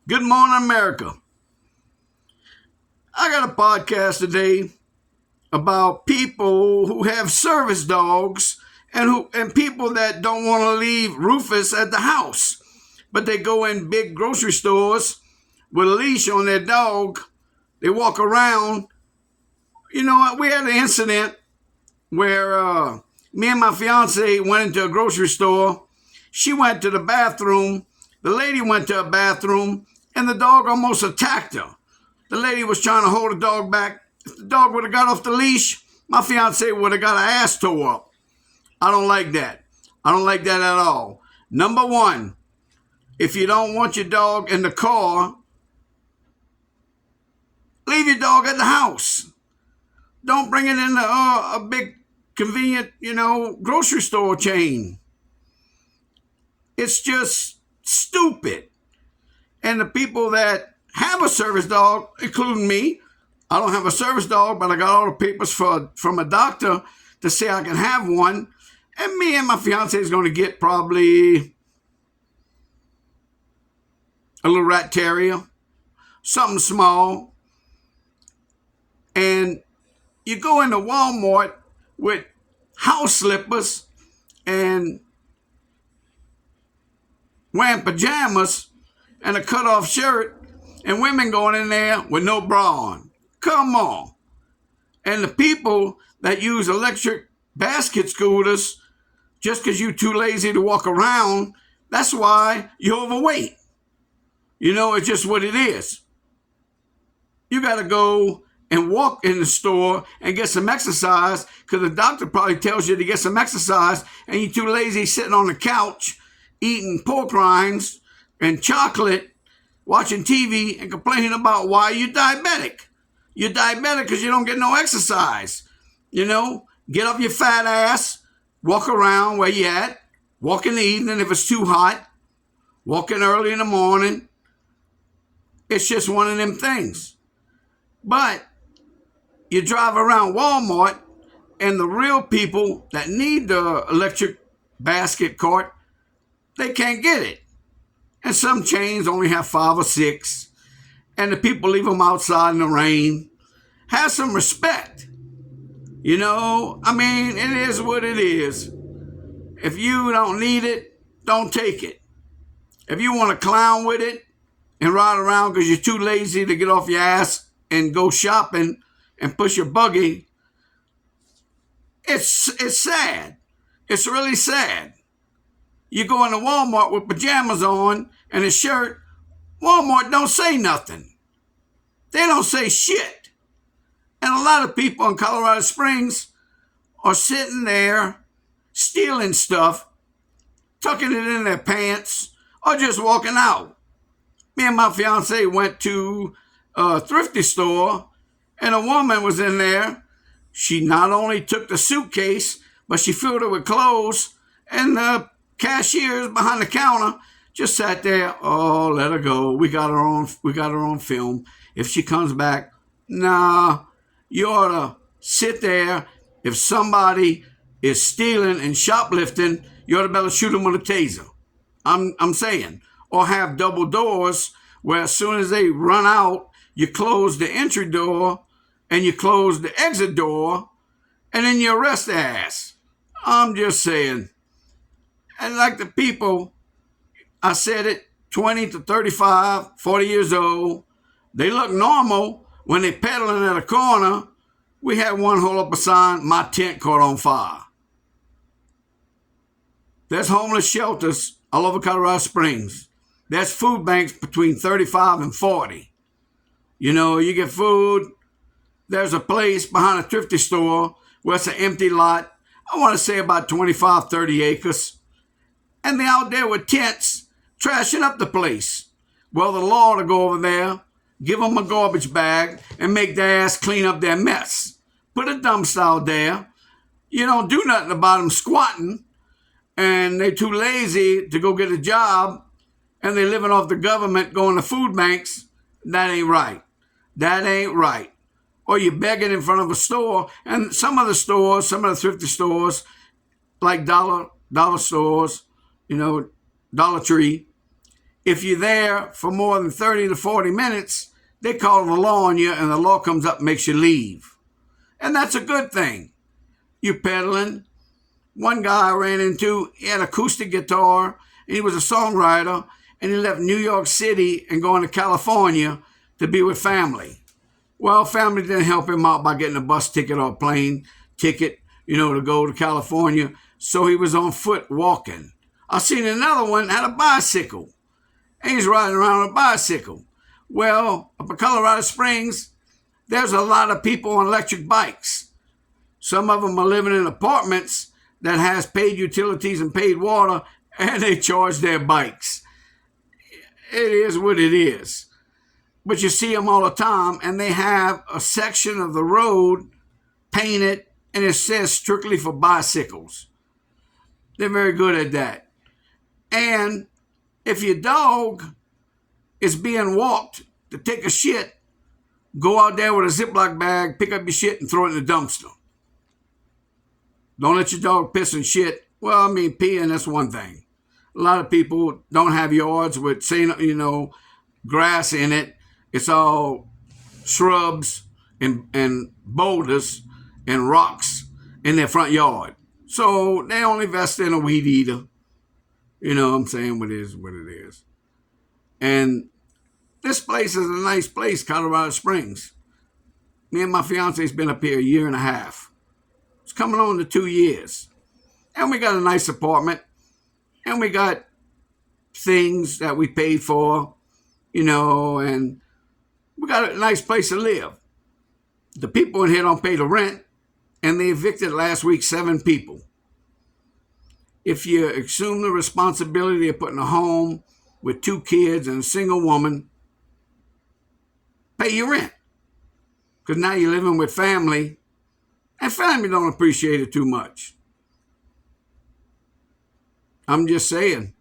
Good morning, America. I got a podcast today about people who have service dogs and people that don't want to leave Rufus at the house, but they go in big grocery stores with a leash on their dog. They walk around. You know what? We had an incident where me and my fiance went into a grocery store. She went to the bathroom. The lady went to a bathroom, and the dog almost attacked her. The lady was trying to hold the dog back. If the dog would have got off the leash, my fiance would have got her ass tore up. I don't like that. I don't like that at all. Number one, if you don't want your dog in the car, leave your dog at the house. Don't bring it in a big, convenient, grocery store chain. It's just stupid. And the people that have a service dog, including me, I don't have a service dog, but I got all the papers from a doctor to say I can have one. And me and my fiance is going to get probably a little rat terrier, something small. And you go into Walmart with house slippers and wearing pajamas and a cut-off shirt, and women going in there with no bra on. Come on. And the people that use electric basket scooters, just because you're too lazy to walk around, that's why you're overweight. It's just what it is. You got to go and walk in the store and get some exercise, because the doctor probably tells you to get some exercise, and you're too lazy sitting on the couch eating pork rinds and chocolate, watching TV, and complaining about why you're diabetic. You're diabetic because you don't get no exercise. Get off your fat ass, walk around where you at, walk in the evening if it's too hot, walk in early in the morning. It's just one of them things. But you drive around Walmart, and the real people that need the electric basket cart, they can't get it. And some chains only have 5 or 6. And the people leave them outside in the rain. Have some respect. It is what it is. If you don't need it, don't take it. If you want to clown with it and ride around because you're too lazy to get off your ass and go shopping and push your buggy, it's sad. It's really sad. You go into Walmart with pajamas on and a shirt, Walmart don't say nothing. They don't say shit. And a lot of people in Colorado Springs are sitting there stealing stuff, tucking it in their pants, or just walking out. Me and my fiance went to a thrifty store, and a woman was in there. She not only took the suitcase, but she filled it with clothes, and the cashiers behind the counter just sat there. Oh, let her go. We got her on film. If she comes back, nah, you ought to sit there. If somebody is stealing and shoplifting, you ought to better shoot them with a taser. I'm saying. Or have double doors where as soon as they run out, you close the entry door and you close the exit door, and then you arrest their ass. I'm just saying. And like the people, I said it, 20 to 35, 40 years old, they look normal when they're pedaling at a corner. We had one hold up a sign, "My tent caught on fire." There's homeless shelters all over Colorado Springs. There's food banks between 35 and 40. You get food. There's a place behind a thrifty store where it's an empty lot. I want to say about 25, 30 acres. And they're out there with tents, trashing up the place. Well, the law to go over there, give them a garbage bag, and make their ass clean up their mess. Put a dumpster out there. You don't do nothing about them squatting, and they're too lazy to go get a job, and they're living off the government, going to food banks. That ain't right. That ain't right. Or you're begging in front of a store, and some of the thrifty stores, like dollar stores, Dollar Tree, If you're there for more than 30 to 40 minutes, they call the law on you, and the law comes up and makes you leave. And that's a good thing. You're pedaling. One guy I ran into, he had an acoustic guitar, and he was a songwriter, and he left New York City and going to California to be with family. Well, family didn't help him out by getting a bus ticket or a plane ticket, to go to California. So he was on foot walking. I seen another one had a bicycle. And he's riding around on a bicycle. Well, up in Colorado Springs, there's a lot of people on electric bikes. Some of them are living in apartments that has paid utilities and paid water, and they charge their bikes. It is what it is. But you see them all the time, and they have a section of the road painted, and it says strictly for bicycles. They're very good at that. And if your dog is being walked to take a shit, go out there with a Ziploc bag, pick up your shit, and throw it in the dumpster. Don't let your dog piss and shit. Well, peeing, that's one thing. A lot of people don't have yards with, grass in it. It's all shrubs and boulders and rocks in their front yard. So they only invest in a weed eater. You know what I'm saying? What it is. And this place is a nice place, Colorado Springs. Me and my fiance's been up here a year and a half. It's coming on to 2 years. And we got a nice apartment. And we got things that we paid for, and we got a nice place to live. The people in here don't pay the rent, and they evicted last week 7 people. If you assume the responsibility of putting a home with 2 kids and a single woman, pay your rent. Because now you're living with family, and family don't appreciate it too much. I'm just saying,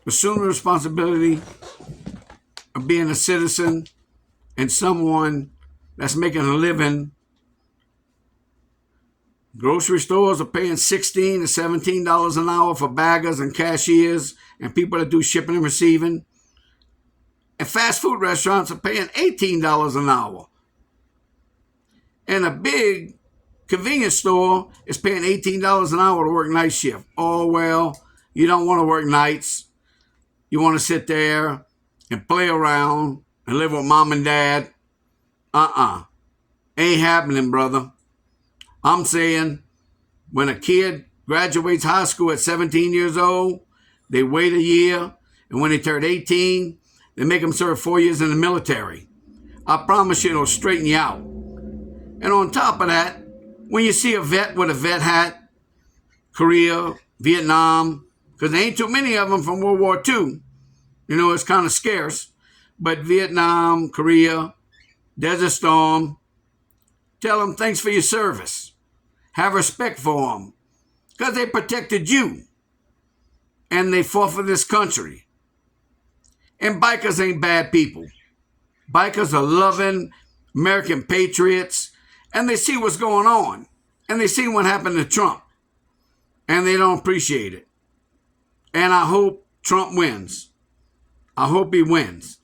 assume the responsibility of being a citizen and someone that's making a living. Grocery stores are paying $16 to $17 an hour for baggers and cashiers and people that do shipping and receiving. And fast food restaurants are paying $18 an hour. And a big convenience store is paying $18 an hour to work night shift. Oh, well, you don't want to work nights. You want to sit there and play around and live with mom and dad. Ain't happening, brother. I'm saying when a kid graduates high school at 17 years old, they wait a year, and when they turn 18, they make them serve 4 years in the military. I promise you it'll straighten you out. And on top of that, when you see a vet with a vet hat, Korea, Vietnam, because there ain't too many of them from World War II. It's kind of scarce. But Vietnam, Korea, Desert Storm, tell them thanks for your service. Have respect for them. Because they protected you. And they fought for this country. And bikers ain't bad people. Bikers are loving American patriots. And they see what's going on. And they see what happened to Trump. And they don't appreciate it. And I hope Trump wins. I hope he wins.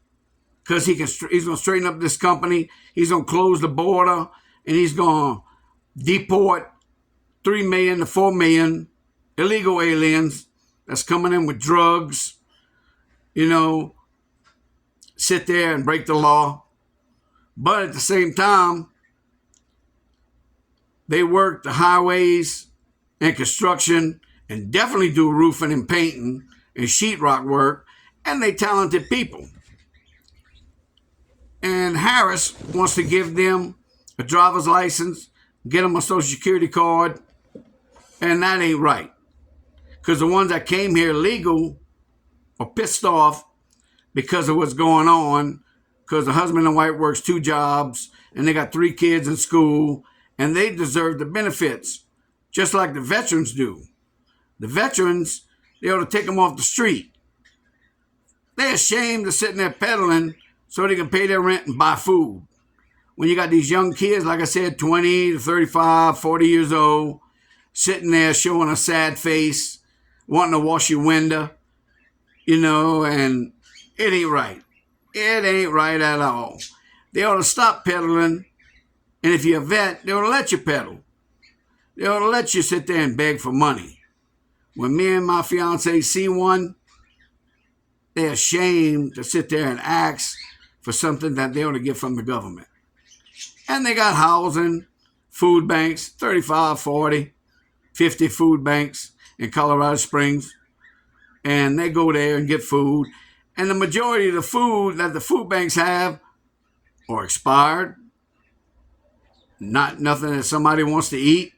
Because he's going to straighten up this company. He's going to close the border. And he's going to deport 3 million to 4 million illegal aliens that's coming in with drugs. Sit there and break the law. But at the same time, they work the highways and construction and definitely do roofing and painting and sheetrock work, and they talented people. And Harris wants to give them a driver's license, get them a social security card, and that ain't right. Because the ones that came here legal are pissed off because of what's going on, because the husband and wife works 2 jobs, and they got 3 kids in school, and they deserve the benefits, just like the veterans do. The veterans, they ought to take them off the street. They're ashamed of sitting there peddling so they can pay their rent and buy food. When you got these young kids, like I said, 20 to 35, 40 years old, sitting there showing a sad face, wanting to wash your window. and it ain't right. It ain't right at all. They ought to stop peddling, and if you're a vet, they ought to let you peddle. They ought to let you sit there and beg for money. When me and my fiance see one, they're ashamed to sit there and ask for something that they ought to get from the government. And they got housing, food banks, 35, 40, 50 food banks in Colorado Springs. And they go there and get food. And the majority of the food that the food banks have are expired, nothing that somebody wants to eat,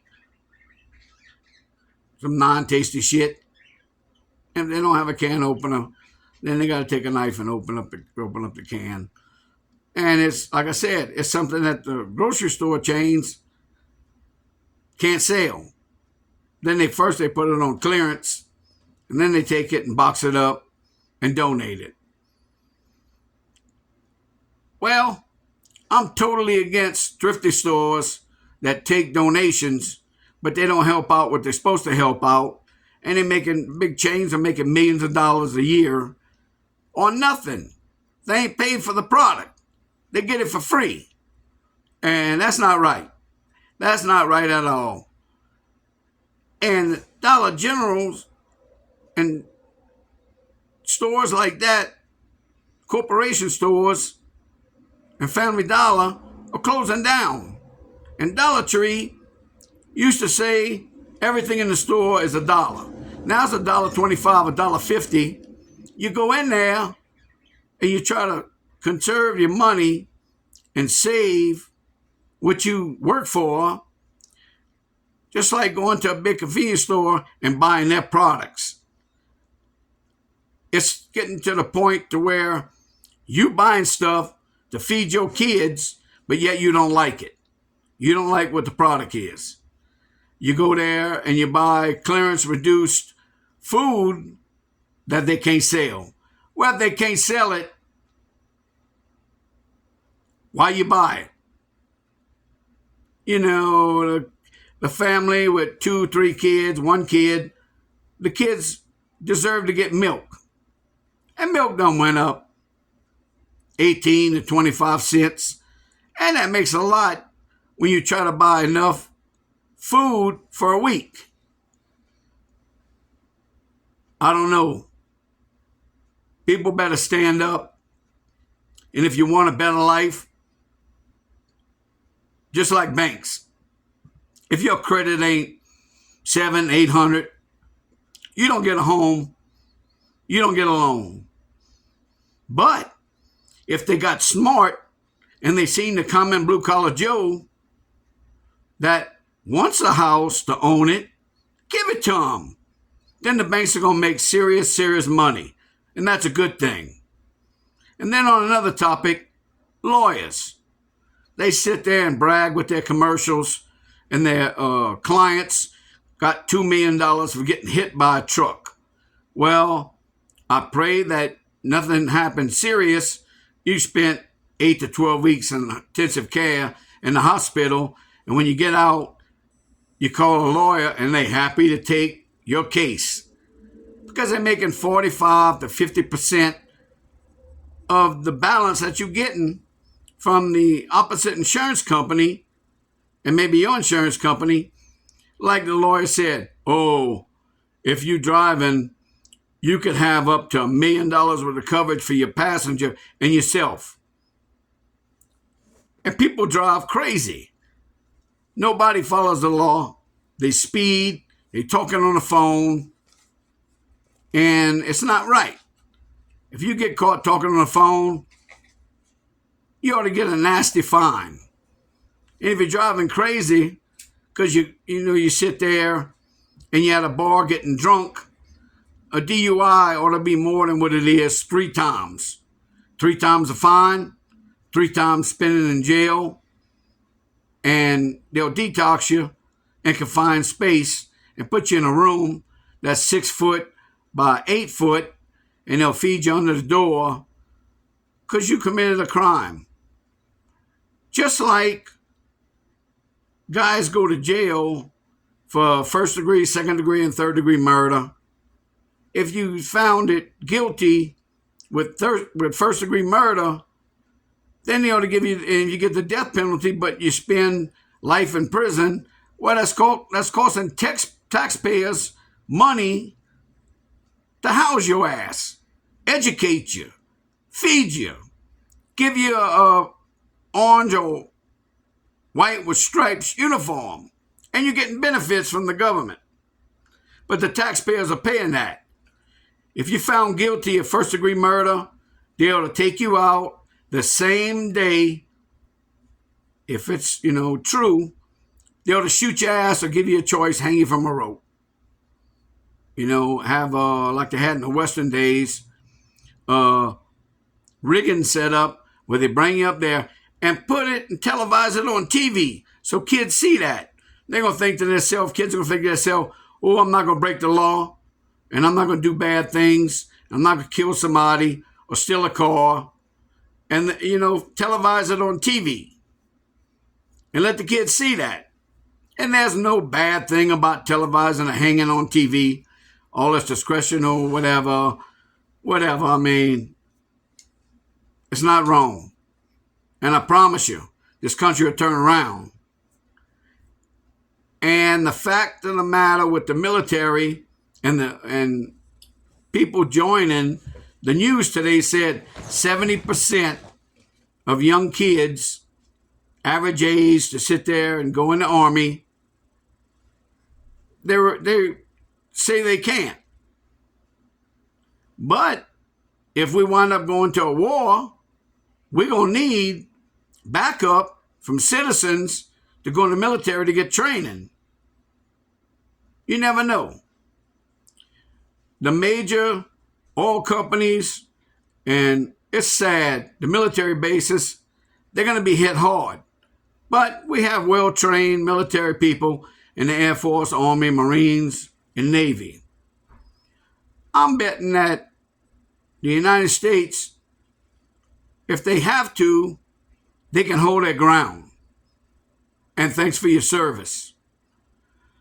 some non-tasty shit. And if they don't have a can opener, then they got to take a knife and open up the can. And it's, like I said, it's something that the grocery store chains can't sell. Then they put it on clearance, and then they take it and box it up and donate it. Well, I'm totally against thrifty stores that take donations, but they don't help out what they're supposed to help out. And they're making, big chains are making millions of dollars a year on nothing. They ain't paid for the product. They get it for free. And that's not right. That's not right at all. And Dollar Generals and stores like that, corporation stores and Family Dollar are closing down. And Dollar Tree used to say everything in the store is $1. Now it's $1.25, $1.50. You go in there and you try to conserve your money and save what you work for, just like going to a big convenience store and buying their products. It's getting to the point to where you buying stuff to feed your kids, but yet you don't like it. You don't like what the product is. You go there and you buy clearance reduced food that they can't sell. Well, if they can't sell it, why you buy it? The family with 2, 3 kids, 1 kid, the kids deserve to get milk. And milk done went up 18 to 25 cents. And that makes a lot when you try to buy enough food for a week. I don't know. People better stand up. And if you want a better life, just like banks, if your credit ain't 700, 800, you don't get a home, you don't get a loan. But if they got smart and they seen the common blue collar Joe that wants a house to own it, give it to them. Then the banks are going to make serious, serious money. And that's a good thing. And then on another topic, lawyers. They sit there and brag with their commercials, and their clients got $2 million for getting hit by a truck. Well, I pray that nothing happened serious. You spent 8 to 12 weeks in intensive care in the hospital, and when you get out, you call a lawyer, and they're happy to take your case because they're making 45 to 50% of the balance that you're getting from the opposite insurance company and maybe your insurance company. Like the lawyer said, if you're driving, you could have up to $1 million worth of coverage for your passenger and yourself. And people drive crazy. Nobody follows the law. They speed, they're talking on the phone, and it's not right. If you get caught talking on the phone, you ought to get a nasty fine. And if you're driving crazy because you sit there and you're at a bar getting drunk, a DUI ought to be more than what it is 3 times. 3 times a fine, 3 times spending in jail, and they'll detox you in confined space and put you in a room that's 6 foot by 8 foot, and they'll feed you under the door because you committed a crime. Just like guys go to jail for 1st degree, 2nd degree, and 3rd degree murder. if you found it guilty with first-degree murder, then they ought to give you, and you get the death penalty, but you spend life in prison. Well, that's costing taxpayers money to house your ass, educate you, feed you, give you a orange or white with stripes uniform, and you're getting benefits from the government. But the taxpayers are paying that. If you're found guilty of first-degree murder, they ought to take you out the same day. If it's, true, they ought to shoot your ass or give you a choice, hang you from a rope. Have, like they had in the Western days, rigging set up where they bring you up there and put it and televise it on TV so kids see that. They're going to think to themselves, kids are going to think to themselves, oh, I'm not going to break the law, and I'm not going to do bad things. I'm not going to kill somebody or steal a car. And, televise it on TV and let the kids see that. And there's no bad thing about televising or hanging on TV. All this discretion or whatever. I mean, it's not wrong. And I promise you, this country will turn around. And the fact of the matter with the military and people joining, the news today said 70% of young kids, average age to sit there and go in the Army, they say they can't. But if we wind up going to a war, we're going to need backup from citizens to go in the military to get training. You never know. The major oil companies, and it's sad, the military bases, they're going to be hit hard. But we have well-trained military people in the Air Force, Army, Marines, and Navy. I'm betting that the United States, if they have to, they can hold their ground. And thanks for your service.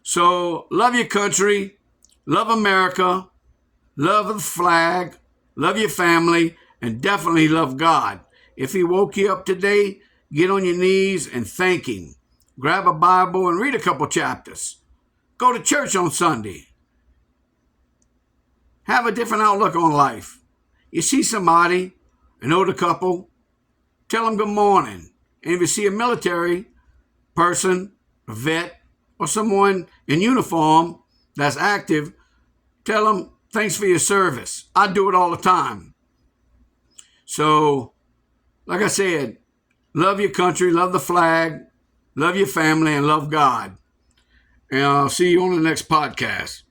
So love your country, love America, love the flag, love your family, and definitely love God. If he woke you up today, get on your knees and thank him. Grab a Bible and read a couple chapters. Go to church on Sunday. Have a different outlook on life. You see somebody, an older couple, tell them good morning. And if you see a military person, a vet, or someone in uniform that's active, tell them thanks for your service. I do it all the time. So, like I said, love your country, love the flag, love your family, and love God. And I'll see you on the next podcast.